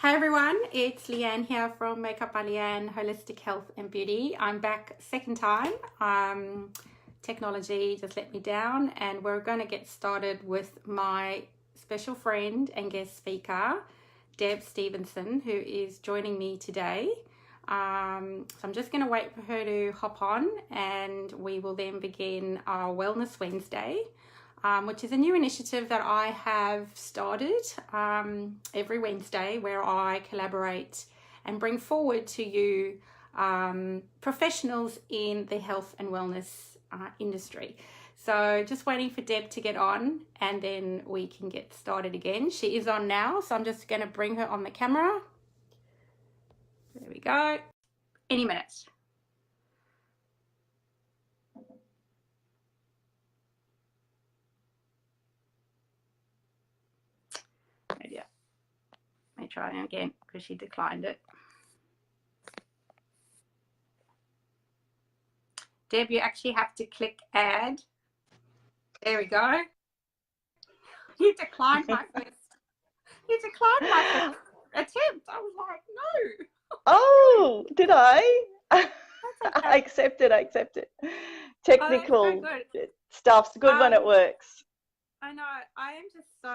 Hi everyone, it's Leanne here from Makeup by Leanne, Holistic Health and Beauty. I'm back second time. Technology just let me down, and we're going to get started with my special friend and guest speaker, Deb Stephenson, who is joining me today. So I'm just going to wait for her to hop on, and we will then begin our Wellness Wednesday. Which is a new initiative that I have started every Wednesday, where I collaborate and bring forward to you professionals in the health and wellness industry. So just waiting for Deb to get on, and then we can get started again. She is on now, so I'm just going to bring her on the camera. There we go. Any minute. Let me try again because she declined it. Deb, you actually have to click add. There we go. You declined my first. You declined my first attempt. I was like, no. Oh, did I? Okay. I accept it. Technical stuff's good when it works. I know. I am just so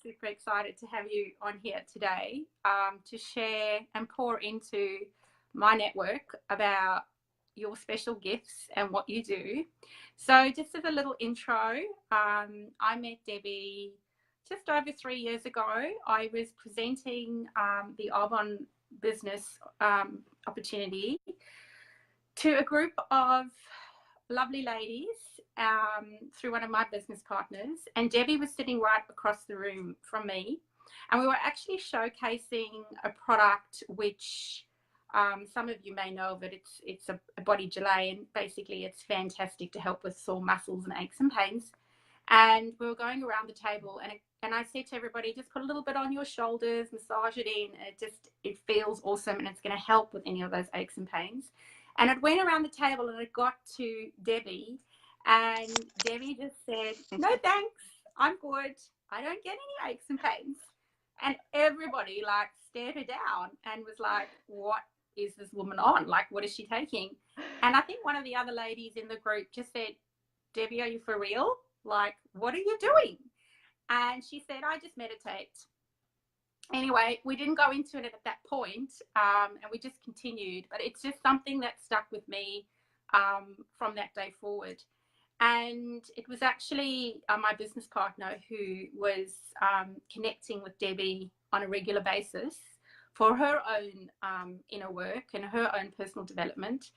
super excited to have you on here today to share and pour into my network about your special gifts and what you do. So just as a little intro, I met Debbie just over 3 years ago. I was presenting the Arbonne business opportunity to a group of lovely ladies through one of my business partners, and Debbie was sitting right across the room from me, and we were actually showcasing a product which some of you may know of it. It's a body gelée, and basically it's fantastic to help with sore muscles and aches and pains. And we were going around the table, and I said to everybody, just put a little bit on your shoulders, massage it in, and it feels awesome, and it's going to help with any of those aches and pains. And it went around the table, and it got to Debbie, and Debbie just said, no thanks, I'm good, I don't get any aches and pains. And everybody like stared her down and was like, what is this woman on? Like, what is she taking? And I think one of the other ladies in the group just said, Debbie, are you for real? Like, what are you doing? And she said, I just meditate. Anyway, we didn't go into it at that point, and we just continued, but it's just something that stuck with me from that day forward. And it was actually my business partner who was connecting with Debbie on a regular basis for her own inner work and her own personal development.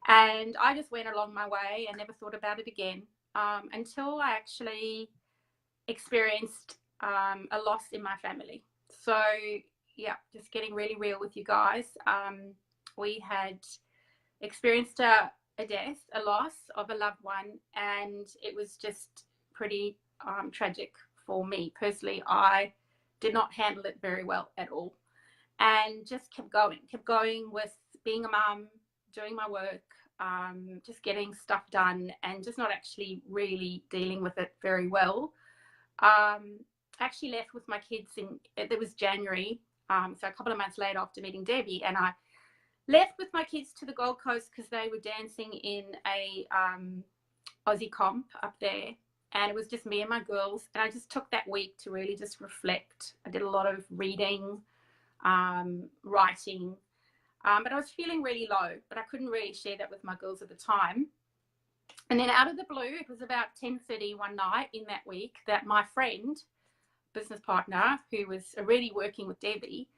And I just went along my way and never thought about it again until I actually experienced a loss in my family. So yeah, just getting really real with you guys. We had experienced a death, a loss of a loved one, and it was just pretty tragic for me personally. I did not handle it very well at all, and just kept going with being a mum, doing my work, just getting stuff done, and just not actually really dealing with it very well. I actually left with my kids it was January, so a couple of months later after meeting Debbie, and I left with my kids to the Gold Coast because they were dancing in a Aussie comp up there, and it was just me and my girls, and I just took that week to really just reflect. I did a lot of reading, writing, but I was feeling really low, but I couldn't really share that with my girls at the time. And then out of the blue, it was about 10:30 one night in that week that my friend, business partner, who was already working with Debbie,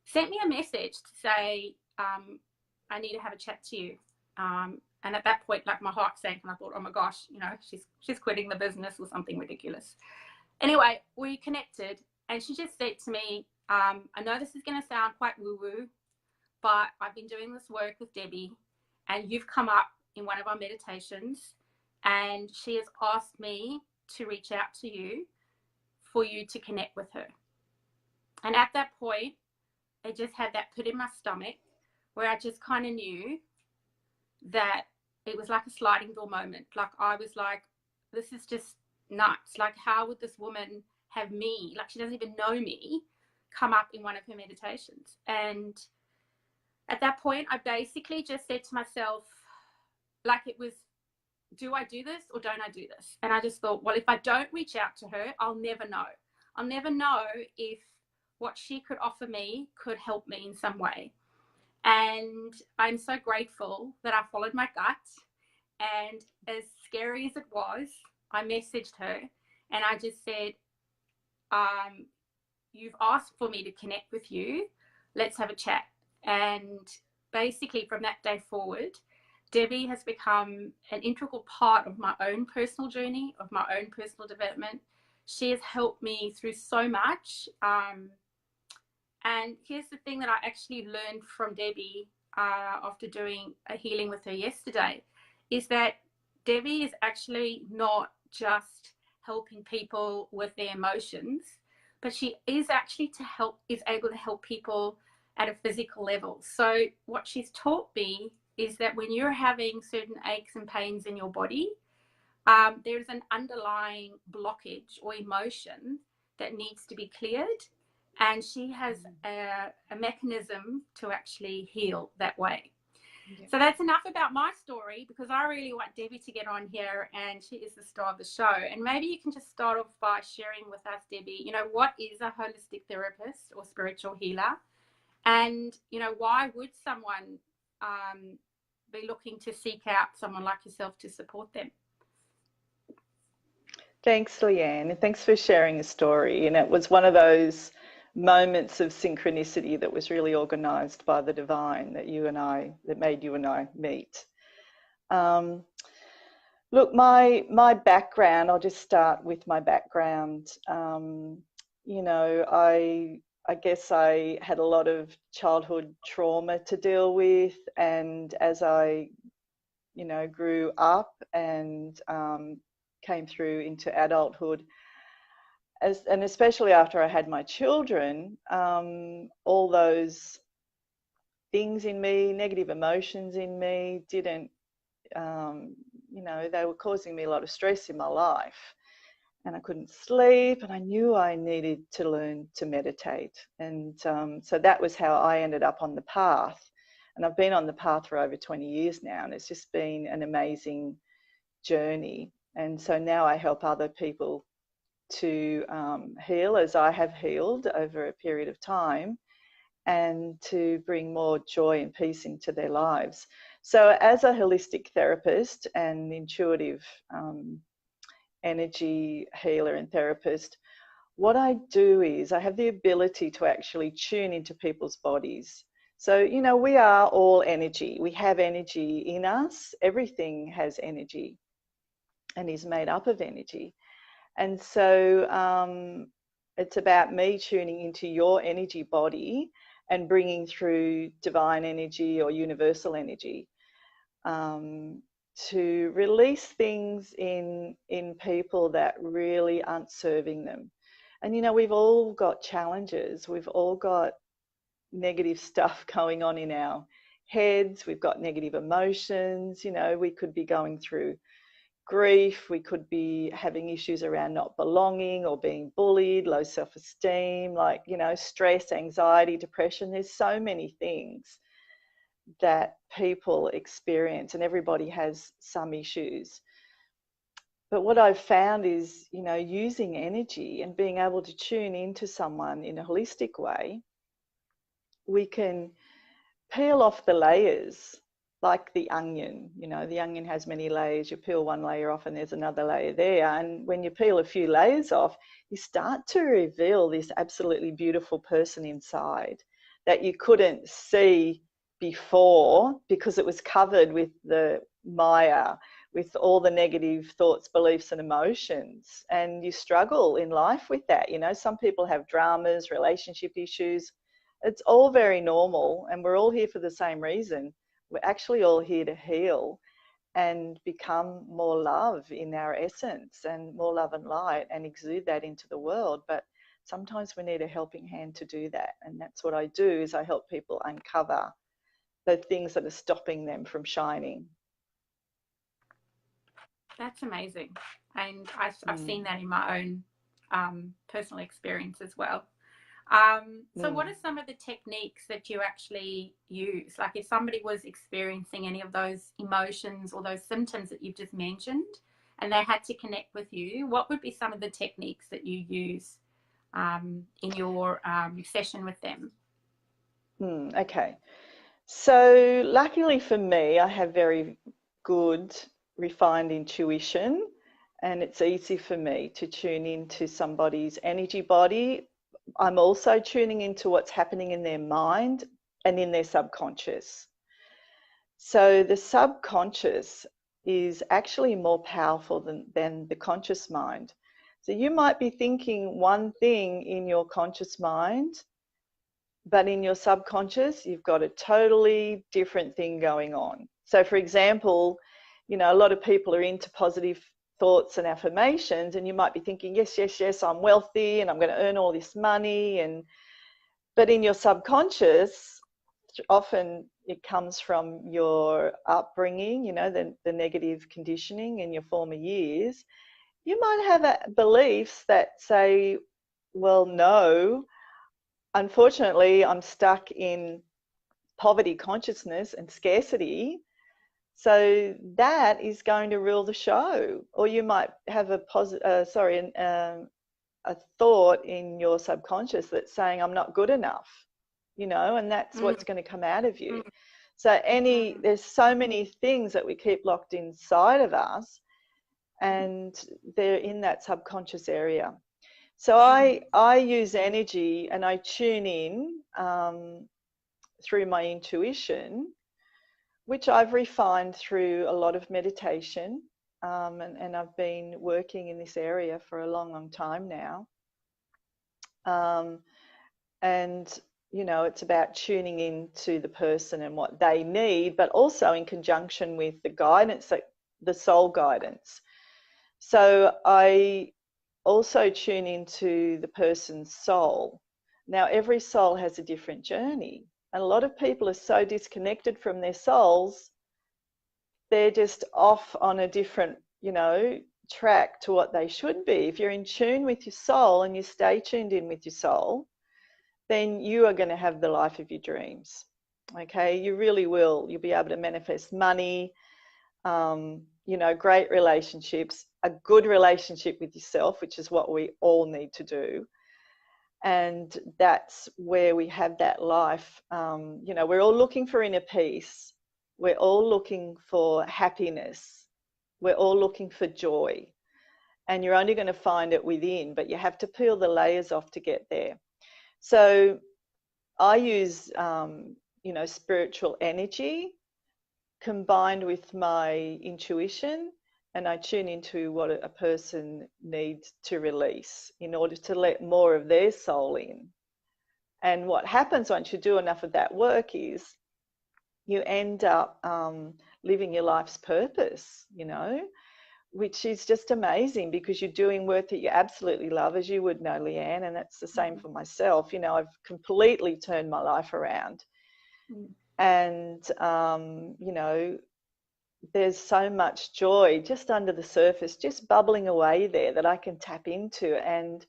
sent me a message to say, I need to have a chat to you. And at that point, like, my heart sank, and I thought, oh my gosh, you know, she's quitting the business or something ridiculous. Anyway, we connected, and she just said to me, I know this is going to sound quite woo-woo, but I've been doing this work with Debbie, and you've come up in one of our meditations, and she has asked me to reach out to you for you to connect with her. And at that point, I just had that pit in my stomach where I just kind of knew that it was like a sliding door moment. Like, I was like, this is just nuts. Like, how would this woman have me? Like, she doesn't even know me, come up in one of her meditations. And at that point, I basically just said to myself, like, it was, do I do this or don't I do this? And I just thought, well, if I don't reach out to her, I'll never know. I'll never know if what she could offer me could help me in some way. And I'm so grateful that I followed my gut. And as scary as it was, I messaged her and I just said, you've asked for me to connect with you. Let's have a chat. And basically from that day forward, Debbie has become an integral part of my own personal journey, of my own personal development. She has helped me through so much. And here's the thing that I actually learned from Debbie after doing a healing with her yesterday, is that Debbie is actually not just helping people with their emotions, but she is actually able to help people at a physical level. So what she's taught me is that when you're having certain aches and pains in your body, there's an underlying blockage or emotion that needs to be cleared. And she has a mechanism to actually heal that way. Yeah. So that's enough about my story, because I really want Debbie to get on here, and she is the star of the show. And maybe you can just start off by sharing with us, Debbie, you know, what is a holistic therapist or spiritual healer? And, you know, why would someone be looking to seek out someone like yourself to support them? Thanks, Leanne, and thanks for sharing a story. And it was one of those moments of synchronicity that was really organised by the divine that made you and I meet. Look, my background, I'll just start with my background. You know, I guess I had a lot of childhood trauma to deal with, and as I, you know, grew up and came through into adulthood, and especially after I had my children, all those things in me, negative emotions in me, didn't, you know, they were causing me a lot of stress in my life. And I couldn't sleep, and I knew I needed to learn to meditate. And so that was how I ended up on the path. And I've been on the path for over 20 years now, and it's just been an amazing journey. And so now I help other people to heal as I have healed over a period of time, and to bring more joy and peace into their lives. So as a holistic therapist and intuitive energy healer and therapist, what I do is I have the ability to actually tune into people's bodies. So, you know, we are all energy. We have energy in us. Everything has energy and is made up of energy. And so it's about me tuning into your energy body and bringing through divine energy or universal energy to release things in people that really aren't serving them. And, you know, we've all got challenges. We've all got negative stuff going on in our heads. We've got negative emotions. You know, we could be going through grief, we could be having issues around not belonging or being bullied, low self-esteem, like, you know, stress, anxiety, depression. There's so many things that people experience, and everybody has some issues. But what I've found is, you know, using energy and being able to tune into someone in a holistic way, we can peel off the layers. Like the onion, you know, the onion has many layers. You peel one layer off and there's another layer there. And when you peel a few layers off, you start to reveal this absolutely beautiful person inside that you couldn't see before because it was covered with the Maya, with all the negative thoughts, beliefs and emotions. And you struggle in life with that. You know, some people have dramas, relationship issues. It's all very normal, and we're all here for the same reason. We're actually all here to heal and become more love in our essence, and more love and light, and exude that into the world. But sometimes we need a helping hand to do that. And that's what I do, is I help people uncover the things that are stopping them from shining. That's amazing. And I've seen that in my own personal experience as well. So what are some of the techniques that you actually use? Like if somebody was experiencing any of those emotions or those symptoms that you've just mentioned and they had to connect with you, what would be some of the techniques that you use in your session with them? Okay. So luckily for me, I have very good, refined intuition, and it's easy for me to tune into somebody's energy body. I'm also tuning into what's happening in their mind and in their subconscious. So the subconscious is actually more powerful than the conscious mind. So you might be thinking one thing in your conscious mind, but in your subconscious, you've got a totally different thing going on. So for example, you know, a lot of people are into positive thoughts and affirmations, and you might be thinking, yes, yes, yes, I'm wealthy and I'm going to earn all this money. But in your subconscious, often it comes from your upbringing, you know, the negative conditioning in your former years. You might have beliefs that say, well, no, unfortunately, I'm stuck in poverty consciousness and scarcity. So that is going to rule the show. Or you might have a thought in your subconscious that's saying, I'm not good enough, you know, and that's what's going to come out of you. So there's so many things that we keep locked inside of us, and they're in that subconscious area. So I use energy and I tune in through my intuition, which I've refined through a lot of meditation, and I've been working in this area for a long, long time now. And you know, it's about tuning in to the person and what they need, but also in conjunction with the guidance, the soul guidance. So I also tune into the person's soul. Now, every soul has a different journey, and a lot of people are so disconnected from their souls, they're just off on a different, you know, track to what they should be. If you're in tune with your soul and you stay tuned in with your soul, then you are going to have the life of your dreams. Okay, you really will. You'll be able to manifest money, you know, great relationships, a good relationship with yourself, which is what we all need to do. And that's where we have that life. You know, we're all looking for inner peace. We're all looking for happiness. We're all looking for joy. And you're only going to find it within, but you have to peel the layers off to get there. So I use, you know, spiritual energy combined with my intuition, and I tune into what a person needs to release in order to let more of their soul in. And what happens once you do enough of that work is you end up living your life's purpose, you know, which is just amazing because you're doing work that you absolutely love, as you would know, Leanne, and that's the same for myself. You know, I've completely turned my life around. And, you know, there's so much joy just under the surface, just bubbling away there that I can tap into, and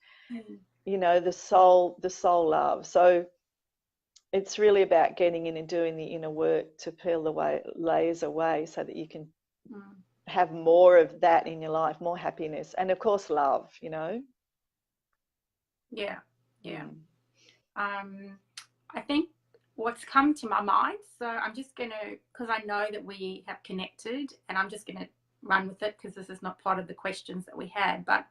you know, the soul love. So it's really about getting in and doing the inner work to peel the layers away so that you can have more of that in your life, more happiness, and of course love, you know. Yeah. I think what's come to my mind, so I'm just going to, because I know that we have connected, and I'm just going to run with it because this is not part of the questions that we had, but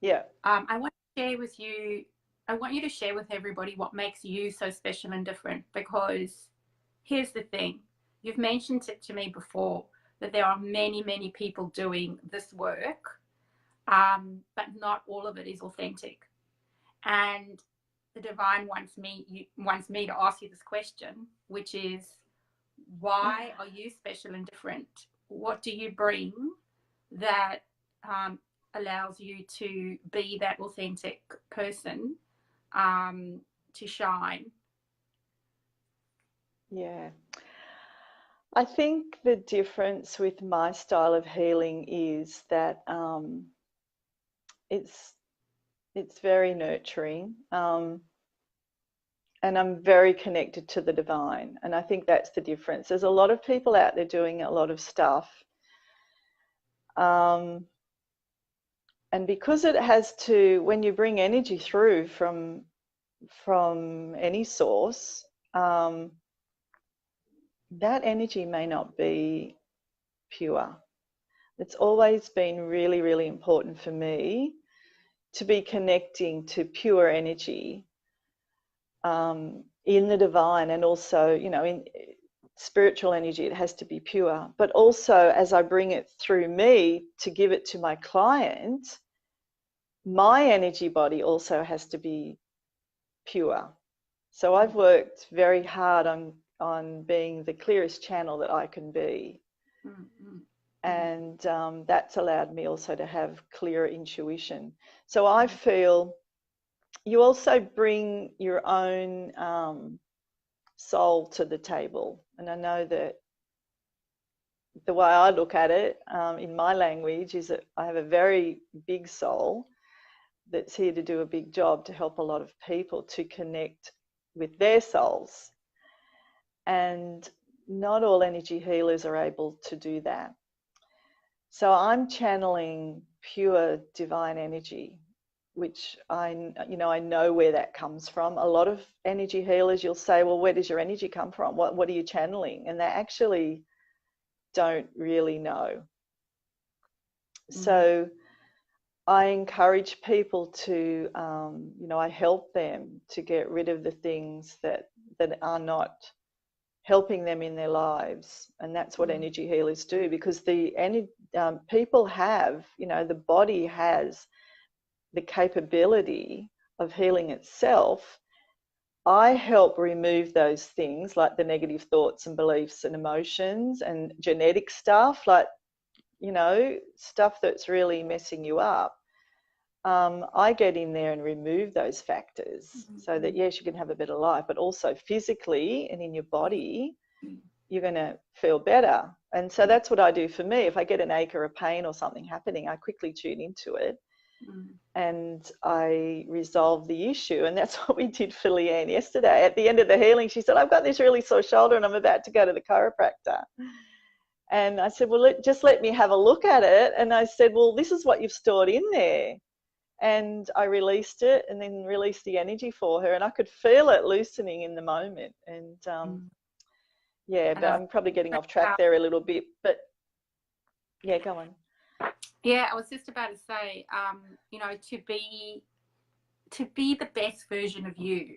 yeah, I want to share with you, I want you to share with everybody what makes you so special and different, because here's the thing, you've mentioned it to me before that there are many, many people doing this work, but not all of it is authentic. And the divine wants me to ask you this question, which is, why are you special and different? What do you bring that allows you to be that authentic person, to shine? Yeah. I think the difference with my style of healing is that it's very nurturing. and I'm very connected to the divine. And I think that's the difference. There's a lot of people out there doing a lot of stuff. And because it has to, when you bring energy through from any source, that energy may not be pure. It's always been really, really important for me to be connecting to pure energy in the divine, and also, you know, in spiritual energy, it has to be pure. But also, as I bring it through me to give it to my client, my energy body also has to be pure. So I've worked very hard on being the clearest channel that I can be. Mm-hmm. And that's allowed me also to have clearer intuition. So I feel you also bring your own soul to the table. And I know that the way I look at it in my language is that I have a very big soul that's here to do a big job to help a lot of people to connect with their souls. And not all energy healers are able to do that. So I'm channeling pure divine energy, which I know where that comes from. A lot of energy healers, you'll say, well, where does your energy come from? What are you channeling? And they actually don't really know. Mm-hmm. So I encourage people to, I help them to get rid of the things that are not helping them in their lives. And that's what energy healers do, because people have, the body has the capability of healing itself. I help remove those things, like the negative thoughts and beliefs and emotions and genetic stuff, like, stuff that's really messing you up. I get in there and remove those factors so that, yes, you can have a better life, but also physically and in your body, you're going to feel better. And so that's what I do for me. If I get an ache or a pain or something happening, I quickly tune into it and I resolve the issue. And that's what we did for Leanne yesterday. At the end of the healing, she said, I've got this really sore shoulder and I'm about to go to the chiropractor. And I said, well, just let me have a look at it. And I said, well, this is what you've stored in there. And I released it and then released the energy for her. And I could feel it loosening in the moment. And but I'm probably getting off track there a little bit. But yeah, go on. Yeah, I was just about to say, to be the best version of you.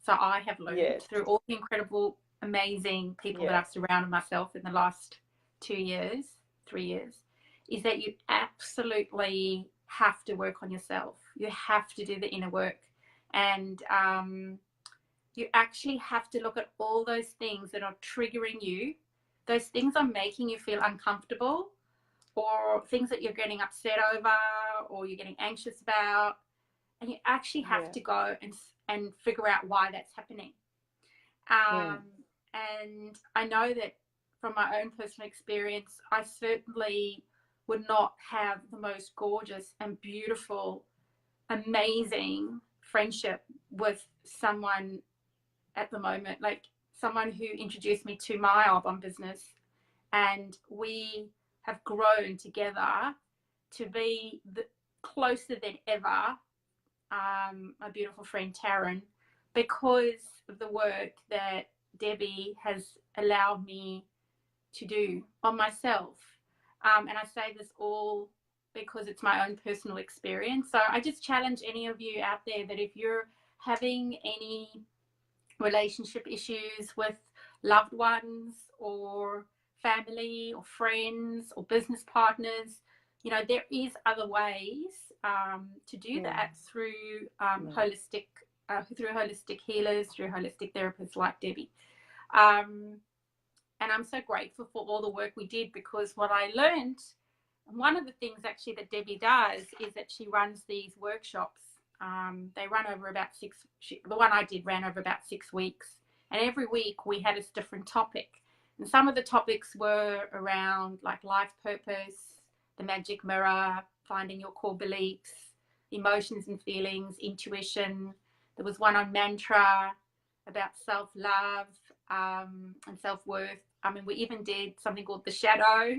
So I have learned through all the incredible, amazing people that I've surrounded myself in the last 3 years, is that you absolutely have to work on yourself. You have to do the inner work. And you actually have to look at all those things that are triggering you. Those things are making you feel uncomfortable, or things that you're getting upset over or you're getting anxious about. And you actually have to go and figure out why that's happening. And I know that from my own personal experience, I certainly would not have the most gorgeous and beautiful, amazing friendship with someone at the moment, like someone who introduced me to my album business, and we have grown together to be closer than ever. My beautiful friend Taryn, because of the work that Debbie has allowed me to do on myself. And I say this all because it's my own personal experience. So I just challenge any of you out there that if you're having any relationship issues with loved ones or family or friends or business partners, there is other ways to do that through holistic healers, through holistic therapists like Debbie. And I'm so grateful for all the work we did, because what I learned, one of the things actually that Debbie does is that she runs these workshops. They run over about the one I did ran over about 6 weeks. And every week we had a different topic. And some of the topics were around like life purpose, the magic mirror, finding your core beliefs, emotions and feelings, intuition. There was one on mantra. about self-love and self-worth. I mean, we even did something called the shadow,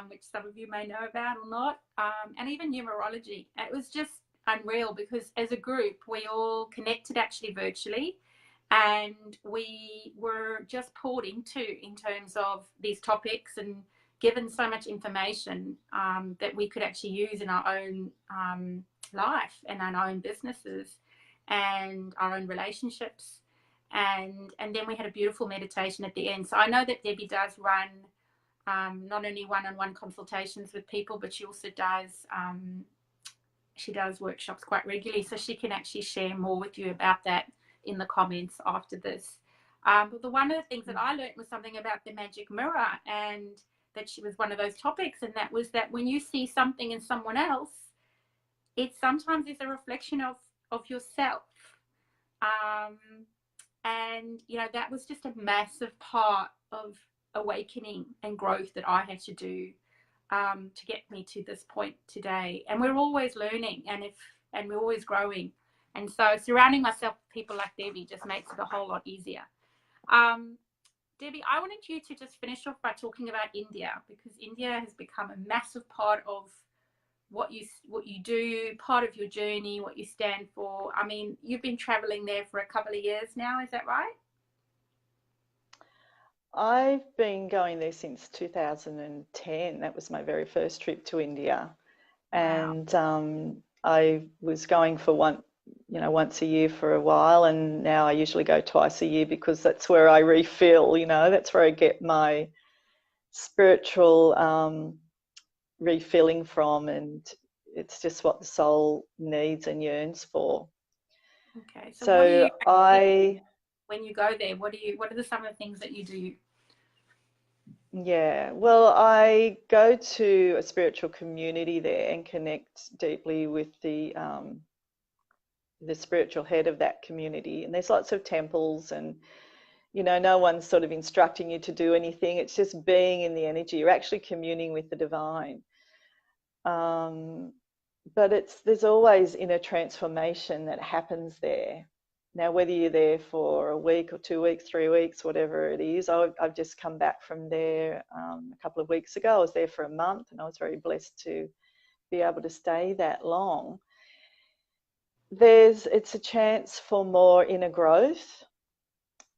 which some of you may know about or not, and even numerology. It was just unreal because as a group, we all connected actually virtually, and we were just poured into in terms of these topics and given so much information that we could actually use in our own life and our own businesses and our own relationships. And then we had a beautiful meditation at the end. So I know that Debbie does run not only one-on-one consultations with people, but she also does workshops quite regularly. So she can actually share more with you about that in the comments after this. But one of the things that I learned was something about the magic mirror, and that she was one of those topics, and that was that when you see something in someone else, it sometimes is a reflection of yourself. And you know, that was just a massive part of awakening and growth that I had to do to get me to this point today. And we're always learning, and we're always growing. And so surrounding myself with people like Debbie just makes it a whole lot easier. Debbie, I wanted you to just finish off by talking about India, because India has become a massive part of what you do, part of your journey, what you stand for. I mean, you've been traveling there for a couple of years now, is that right? I've been going there since 2010. That was my very first trip to India. And I was going for once a year for a while, and now I usually go twice a year because that's where I refill, that's where I get my spiritual refilling from, and it's just what the soul needs and yearns for. Okay, so what do you, when you go there, what are some of the things that you do? Yeah, well, I go to a spiritual community there and connect deeply with the spiritual head of that community. And there's lots of temples, and no one's sort of instructing you to do anything. It's just being in the energy. You're actually communing with the divine. But there's always inner transformation that happens there. Now, whether you're there for a week or 2 weeks, 3 weeks, whatever it is, I've just come back from there a couple of weeks ago. I was there for a month, and I was very blessed to be able to stay that long. It's a chance for more inner growth,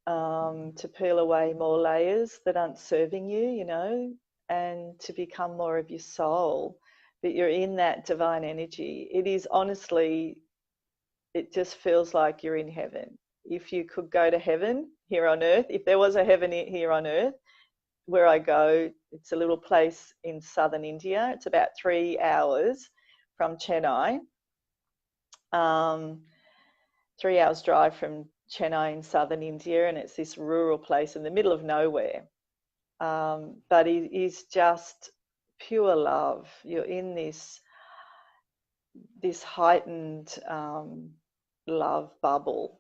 to peel away more layers that aren't serving you, and to become more of your soul. But you're in that divine energy. It is honestly, it just feels like you're in heaven. If you could go to heaven here on earth, if there was a heaven here on earth, where I go, it's a little place in southern India. It's about 3 hours from Chennai. 3 hours drive from Chennai in southern India, and it's this rural place in the middle of nowhere. But it is just pure love. You're in this heightened love bubble.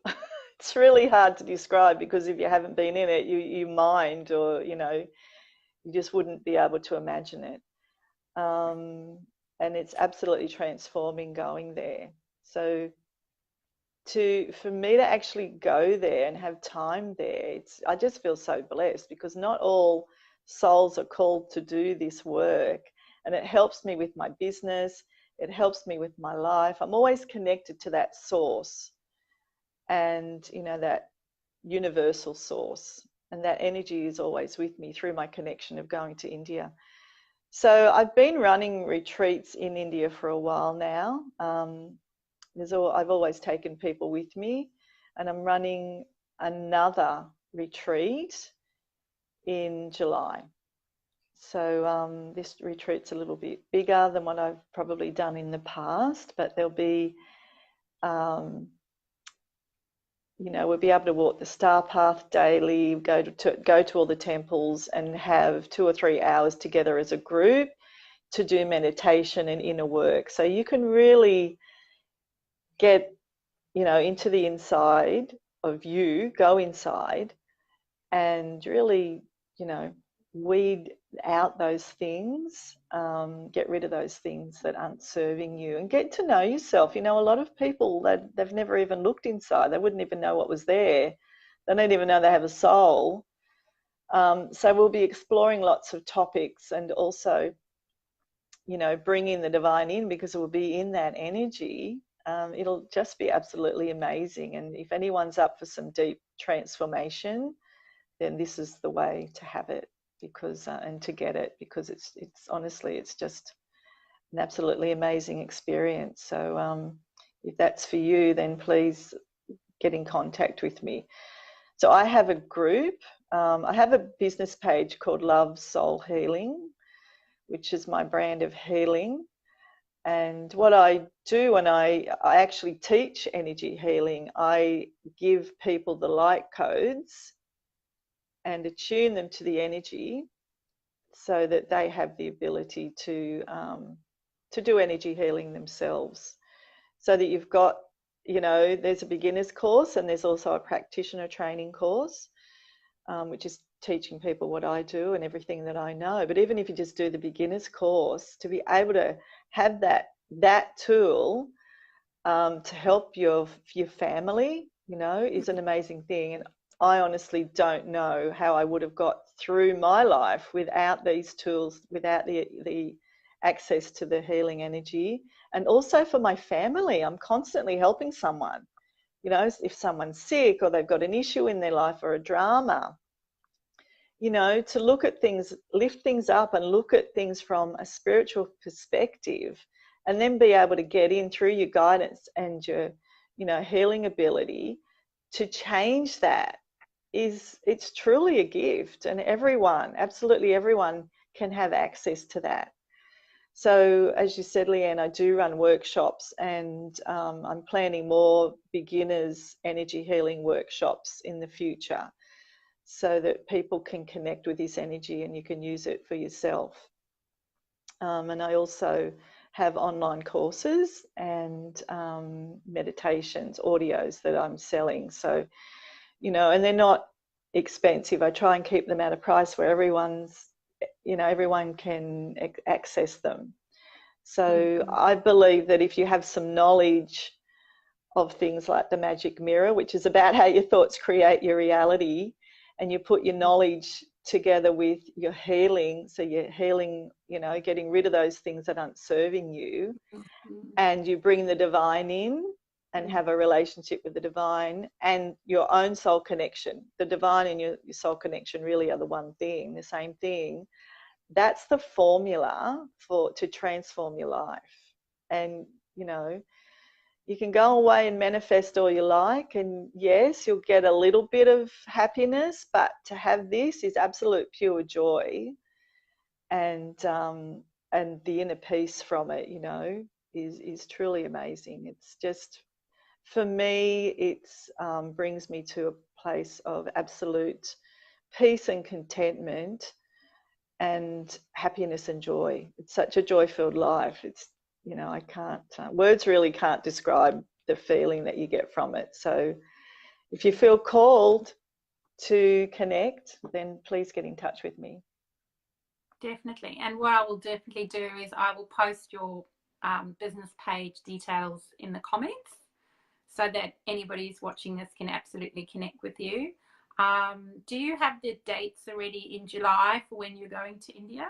It's really hard to describe, because if you haven't been in it, you mind, or you just wouldn't be able to imagine it. And it's absolutely transforming going there. So for me to actually go there and have time there, I just feel so blessed, because not all souls are called to do this work, and it helps me with my business. It helps me with my life. I'm always connected to that source, and that universal source, and that energy is always with me through my connection of going to India. So I've been running retreats in India for a while now. I've always taken people with me, and I'm running another retreat in July. So this retreat's a little bit bigger than what I've probably done in the past, but there'll be, we'll be able to walk the star path daily, go to all the temples, and have 2 or 3 hours together as a group to do meditation and inner work. So you can really get, into the inside of you, go inside, and really, weed out those things, get rid of those things that aren't serving you, and get to know yourself. A lot of people, they've never even looked inside. They wouldn't even know what was there. They don't even know they have a soul. So we'll be exploring lots of topics, and also, you know, bringing the divine in, because it will be in that energy. It'll just be absolutely amazing. And if anyone's up for some deep transformation, then this is the way to have it, because and to get it, because it's honestly, it's just an absolutely amazing experience. So if that's for you, then please get in contact with me. So I have a group. I have a business page called Love Soul Healing, which is my brand of healing. And what I do when I actually teach energy healing, I give people the light codes and attune them to the energy, so that they have the ability to do energy healing themselves. So that you've got, you know, there's a beginner's course, and there's also a practitioner training course, which is teaching people what I do and everything that I know. But even if you just do the beginner's course, to be able to have that tool to help your family, you know, is an amazing thing. And I honestly don't know how I would have got through my life without these tools, without the access to the healing energy. And also for my family, I'm constantly helping someone. You know, if someone's sick or they've got an issue in their life or a drama, you know, to look at things, lift things up and look at things from a spiritual perspective, and then be able to get in through your guidance and your, you know, healing ability to change that, it's truly a gift. And everyone, absolutely everyone, can have access to that. So as you said, Leanne, I do run workshops, and I'm planning more beginners energy healing workshops in the future, so that people can connect with this energy and you can use it for yourself. And I also have online courses and meditations, audios that I'm selling. So, you know, and they're not expensive. I try and keep them at a price where everyone's, you know, everyone can access them. So I believe that if you have some knowledge of things like the magic mirror, which is about how your thoughts create your reality, and you put your knowledge together with your healing, so you're healing, you know, getting rid of those things that aren't serving you, and you bring the divine in and have a relationship with the divine and your own soul connection. The divine and your soul connection really are the one thing, the same thing. That's the formula to transform your life. And, you know, you can go away and manifest all you like, and yes, you'll get a little bit of happiness, but to have this is absolute pure joy, and the inner peace from it, you know, is truly amazing. It's just, for me, it's brings me to a place of absolute peace and contentment and happiness and joy. It's such a joy-filled life. It's, you know, I can't, words really can't describe the feeling that you get from it. So if you feel called to connect, then please get in touch with me. Definitely. And what I will definitely do is I will post your business page details in the comments, so that anybody who's watching this can absolutely connect with you. Do you have the dates already in July for when you're going to India?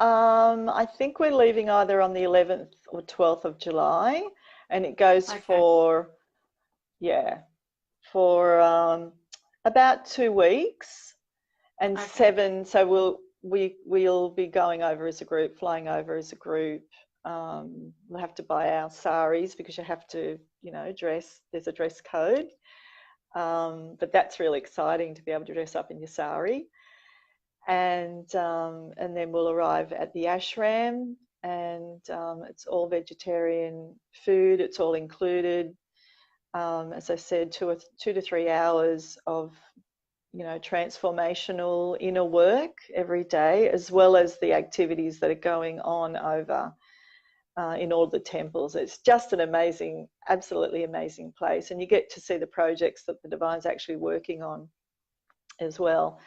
I think we're leaving either on the 11th or 12th of July, and it goes for about 2 weeks, and 7. So we'll be going over as a group, flying over as a group. We'll have to buy our saris, because you have to, you know, dress. There's a dress code, but that's really exciting to be able to dress up in your sari. And then we'll arrive at the ashram, and it's all vegetarian food. It's all included. As I said, 2 to 3 hours of, you know, transformational inner work every day, as well as the activities that are going on over in all the temples. It's just an amazing, absolutely amazing place, and you get to see the projects that the Divine's actually working on as well.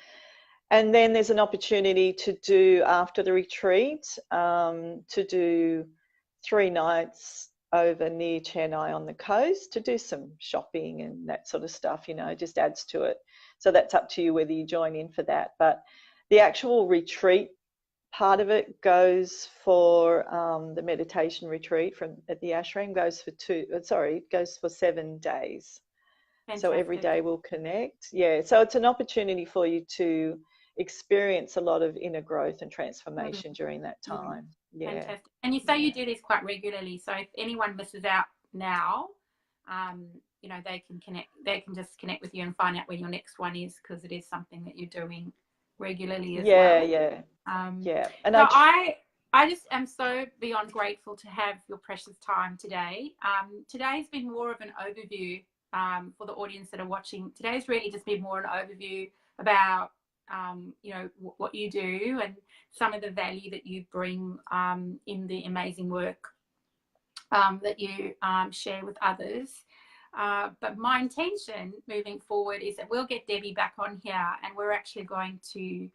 And then there's an opportunity to do, after the retreat, to do 3 nights over near Chennai on the coast to do some shopping and that sort of stuff, you know, it just adds to it. So that's up to you whether you join in for that. But the actual retreat part of it goes for the meditation retreat from at the ashram goes for 7 days. Fantastic. So every day we'll connect. Yeah. So it's an opportunity for you to experience a lot of inner growth and transformation during that time. Yeah. Fantastic. And you say you do this quite regularly. So if anyone misses out now, you know, they can just connect with you and find out when your next one is, because it is something that you're doing regularly as well. Yeah. And so I just am so beyond grateful to have your precious time today. Today's been more of an overview for the audience that are watching. Today's really just been more an overview about you know, what you do and some of the value that you bring in the amazing work that you share with others. But my intention moving forward is that we'll get Debbie back on here, and we're actually going to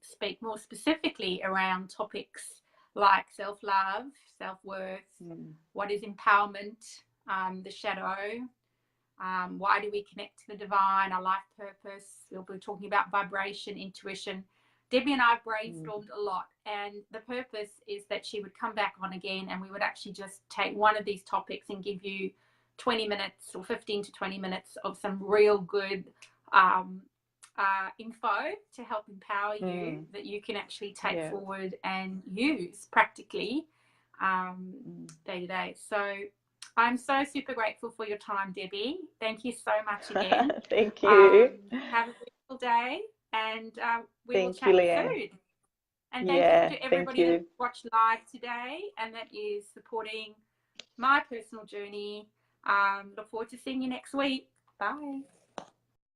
speak more specifically around topics like self-love, self-worth, what is empowerment, the shadow, why do we connect to the divine, our life purpose. We'll be talking about vibration, intuition. Debbie and I brainstormed a lot, and the purpose is that she would come back on again, and we would actually just take one of these topics and give you 20 minutes or 15 to 20 minutes of some real good info to help empower you, that you can actually take forward and use practically day to day. So I'm so super grateful for your time, Debbie. Thank you so much again. Thank you. Have a beautiful day, and we will chat soon. And thank you to everybody that watched live today and that is supporting my personal journey. Look forward to seeing you next week. Bye.